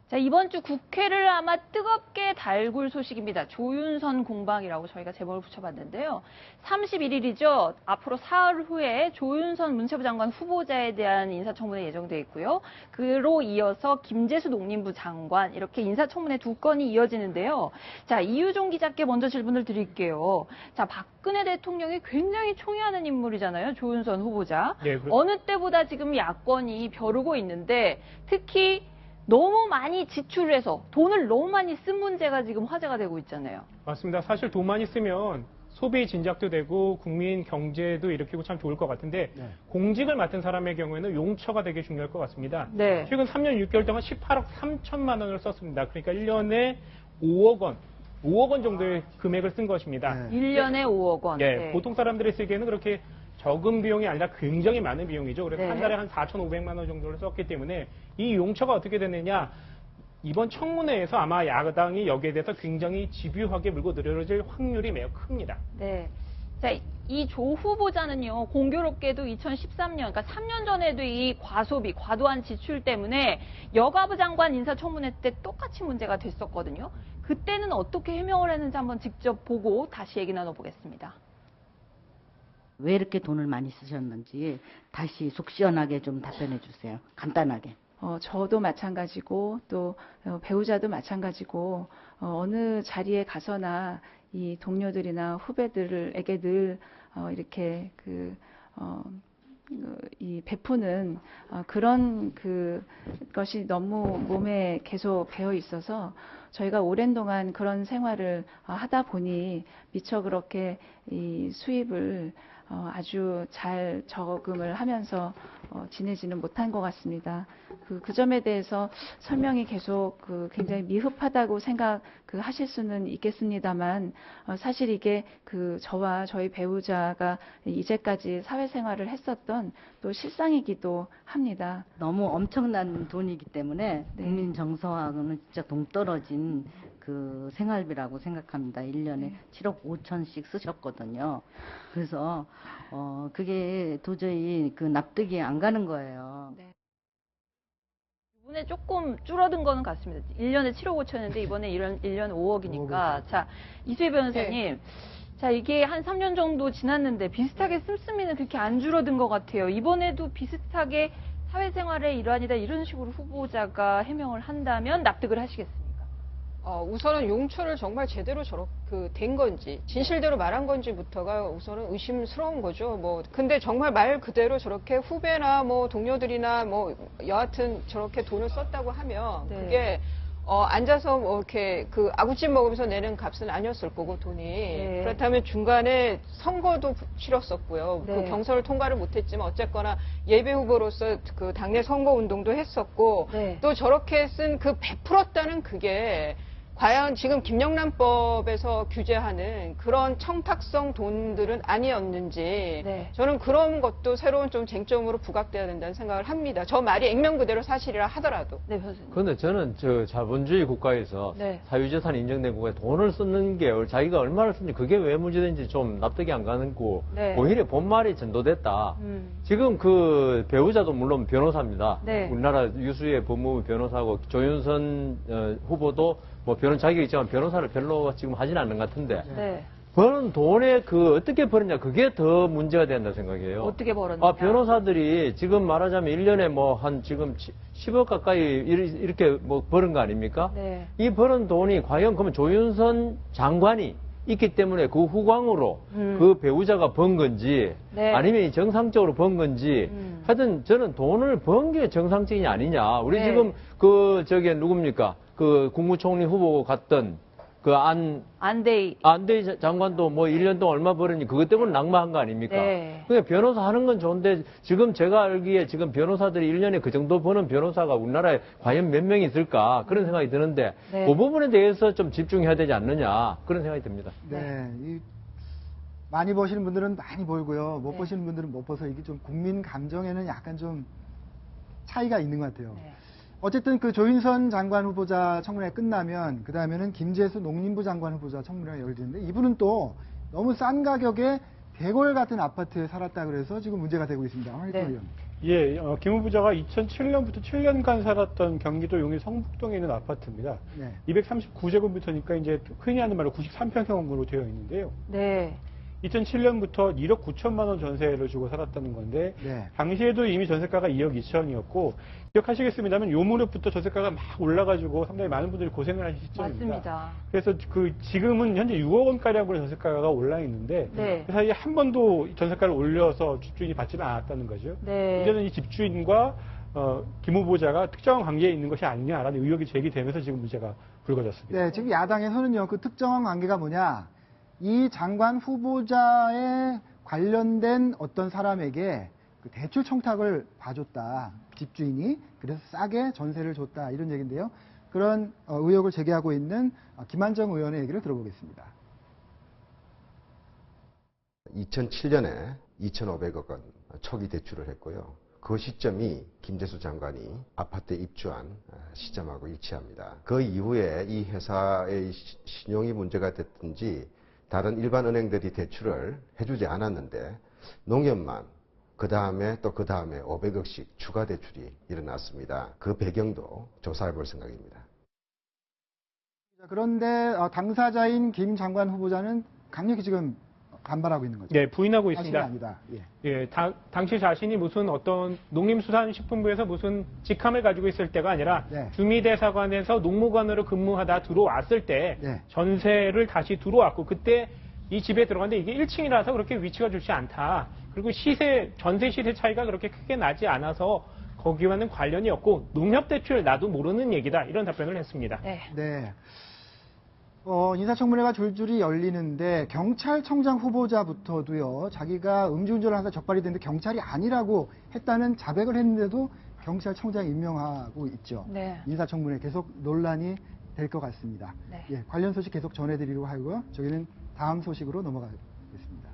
자, 이번 주 국회를 아마 뜨겁게 달굴 소식입니다. 조윤선 공방이라고 저희가 제목을 붙여봤는데요. 31일이죠. 앞으로 사흘 후에 조윤선 문체부 장관 후보자에 대한 인사청문회 예정돼 있고요. 그로 이어서 김재수 농림부 장관 이렇게 인사청문회 두 건이 이어지는데요. 자, 이유종 기자께 먼저 질문을 드릴게요. 자, 박근혜 대통령이 굉장히 총애하는 인물이잖아요. 조윤선 후보자. 네, 어느 때보다 지금 야권이 벼르고 있는데 특히 너무 많이 지출을 해서 돈을 너무 많이 쓴 문제가 지금 화제가 되고 있잖아요. 맞습니다. 사실 돈 많이 쓰면 소비 진작도 되고 국민 경제도 일으키고 참 좋을 것 같은데 공직을 맡은 사람의 경우에는 용처가 되게 중요할 것 같습니다. 네. 최근 3년 6개월 동안 18억 3천만 원을 썼습니다. 그러니까 1년에 5억 원 정도의 금액을 쓴 것입니다. 1년에 5억 원. 네. 보통 사람들이 쓰기에는 그렇게 적은 비용이 아니라 굉장히 많은 비용이죠. 그래서 네. 한 달에 한 4,500만 원 정도를 썼기 때문에 이 용처가 어떻게 되느냐. 이번 청문회에서 아마 야당이 여기에 대해서 굉장히 집요하게 물고 늘어질 확률이 매우 큽니다. 네. 자, 이 조 후보자는요, 공교롭게도 2013년, 그러니까 3년 전에도 이 과소비, 과도한 지출 때문에 여가부 장관 인사청문회 때 똑같이 문제가 됐었거든요. 그때는 어떻게 해명을 했는지 한번 직접 보고 다시 얘기 나눠보겠습니다. 왜 이렇게 돈을 많이 쓰셨는지 다시 속 시원하게 좀 답변해 주세요. 간단하게. 저도 마찬가지고 또 배우자도 마찬가지고 어느 자리에 가서나 이 동료들이나 후배들에게 늘 이렇게 이 베푸는 그런 것이 너무 몸에 계속 배어 있어서 저희가 오랜 동안 그런 생활을 하다 보니 미처 그렇게 이 수입을 아주 잘 저금을 하면서 지내지는 못한 것 같습니다. 그 점에 대해서 설명이 계속 굉장히 미흡하다고 생각하실 수는 있겠습니다만 사실 이게 저와 저희 배우자가 이제까지 사회생활을 했었던 또 실상이기도 합니다. 너무 엄청난 돈이기 때문에 네. 국민 정서하고는 진짜 동떨어진 그 생활비라고 생각합니다. 1년에 7억 5천씩 쓰셨거든요. 그래서 그게 도저히 납득이 안 가는 거예요. 네. 이번에 조금 줄어든 거는 같습니다. 1년에 7억 5천인데 이번에 1년 5억이니까. 자, 이수희 변호사님. 자, 이게 한 3년 정도 지났는데 비슷하게 씀씀이는 그렇게 안 줄어든 것 같아요. 이번에도 비슷하게 사회생활의 일환이다 이런 식으로 후보자가 해명을 한다면 납득을 하시겠습니까? 우선은 용처를 정말 제대로 된 건지, 진실대로 말한 건지부터가 우선은 의심스러운 거죠. 근데 정말 말 그대로 저렇게 후배나 동료들이나 여하튼 저렇게 돈을 썼다고 하면, 네. 그게, 앉아서 이렇게 아구찜 먹으면서 내는 값은 아니었을 거고, 돈이. 네. 그렇다면 중간에 선거도 치렀었고요. 네. 경선을 통과를 못했지만 어쨌거나 예비 후보로서 당내 선거 운동도 했었고, 네. 또 저렇게 쓴 베풀었다는 그게 과연 지금 김영란법에서 규제하는 그런 청탁성 돈들은 아니었는지 네. 저는 그런 것도 새로운 좀 쟁점으로 부각돼야 된다는 생각을 합니다. 저 말이 액면 그대로 사실이라 하더라도. 네, 변호사님. 그런데 저는 자본주의 국가에서 네. 사유재산이 인정된 국가에 돈을 쓰는 게 자기가 얼마를 쓰는지 그게 왜 문제된지 좀 납득이 안 가는 거. 네. 오히려 본말이 전도됐다. 지금 배우자도 물론 변호사입니다. 네. 우리나라 유수의 법무부 변호사고 조윤선 후보도 변호 자격이 있지만 변호사를 별로 지금 하진 않는 것 같은데 네. 버는 돈에 어떻게 벌었냐 그게 더 문제가 된다 생각해요. 어떻게 벌었느냐. 변호사들이 지금 말하자면 1년에 한 지금 10억 가까이 이렇게 버는 거 아닙니까? 네. 이 버는 돈이 과연 그러면 조윤선 장관이 있기 때문에 그 후광으로 그 배우자가 번 건지 네. 아니면 정상적으로 번 건지 하여튼 저는 돈을 번 게 정상적이 아니냐. 우리 네. 지금 누굽니까? 국무총리 후보 갔던 안대희 장관도 1년 동안 얼마 벌었니 그것 때문에 낙마한 거 아닙니까? 네. 그러니까 변호사 하는 건 좋은데 지금 제가 알기에 지금 변호사들이 1년에 그 정도 버는 변호사가 우리나라에 과연 몇 명 있을까 그런 생각이 드는데 네. 그 부분에 대해서 좀 집중해야 되지 않느냐 그런 생각이 듭니다. 네. 많이 버시는 분들은 많이 벌고요. 못 네. 버시는 분들은 못 버서 이게 좀 국민 감정에는 약간 좀 차이가 있는 것 같아요. 네. 어쨌든 조윤선 장관 후보자 청문회 끝나면 그 다음에는 김재수 농림부 장관 후보자 청문회가 열리는데 이분은 또 너무 싼 가격에 대궐 같은 아파트에 살았다 그래서 지금 문제가 되고 있습니다. 황일동 네. 의원. 예, 김 후보자가 2007년부터 7년간 살았던 경기도 용인 성북동에 있는 아파트입니다. 네. 239제곱미터니까 이제 흔히 하는 말로 93평형으로 되어 있는데요. 네. 2007년부터 1억 9천만 원 전세를 주고 살았다는 건데 네. 당시에도 이미 전세가가 2억 2천이었고 기억하시겠습니다만 요 무렵부터 전세가가 막 올라가지고 상당히 많은 분들이 고생을 하신 시점입니다. 맞습니다. 그래서 지금은 현재 6억 원가량으로 전세가가 올라 있는데 네. 그 사이에 한 번도 전세가를 올려서 집주인이 받지는 않았다는 거죠. 네. 이제는 이 집주인과 김 후보자가 특정한 관계에 있는 것이 아니냐라는 의혹이 제기되면서 지금 문제가 불거졌습니다. 네, 지금 야당에서는요, 그 특정한 관계가 뭐냐, 이 장관 후보자에 관련된 어떤 사람에게 그 대출 청탁을 봐줬다, 집주인이. 그래서 싸게 전세를 줬다, 이런 얘기인데요. 그런 의혹을 제기하고 있는 김한정 의원의 얘기를 들어보겠습니다. 2007년에 2,500억 원 초기 대출을 했고요. 그 시점이 김재수 장관이 아파트에 입주한 시점하고 일치합니다. 그 이후에 이 회사의 신용이 문제가 됐든지 다른 일반 은행들이 대출을 해주지 않았는데 농협만 그 다음에 또 그 다음에 500억씩 추가 대출이 일어났습니다. 그 배경도 조사해 볼 생각입니다. 그런데 당사자인 김 장관 후보자는 강력히 지금 반발하고 있는 거죠. 네, 부인하고 사실이 있습니다. 아니다. 예. 예, 당시 자신이 무슨 어떤 농림수산식품부에서 무슨 직함을 가지고 있을 때가 아니라 네. 주미대사관에서 농무관으로 근무하다 들어왔을 때 네. 전세를 다시 들어왔고 그때 이 집에 들어갔는데 이게 1층이라서 그렇게 위치가 좋지 않다. 그리고 전세 시세 차이가 그렇게 크게 나지 않아서 거기와는 관련이 없고 농협대출 나도 모르는 얘기다. 이런 답변을 했습니다. 네. 네. 인사청문회가 줄줄이 열리는데 경찰청장 후보자부터도요, 자기가 음주운전을 하다 적발이 됐는데 경찰이 아니라고 했다는 자백을 했는데도 경찰청장 임명하고 있죠. 네. 인사청문회 계속 논란이 될 것 같습니다. 네. 예, 관련 소식 계속 전해드리려고 하고요. 저희는 다음 소식으로 넘어가겠습니다.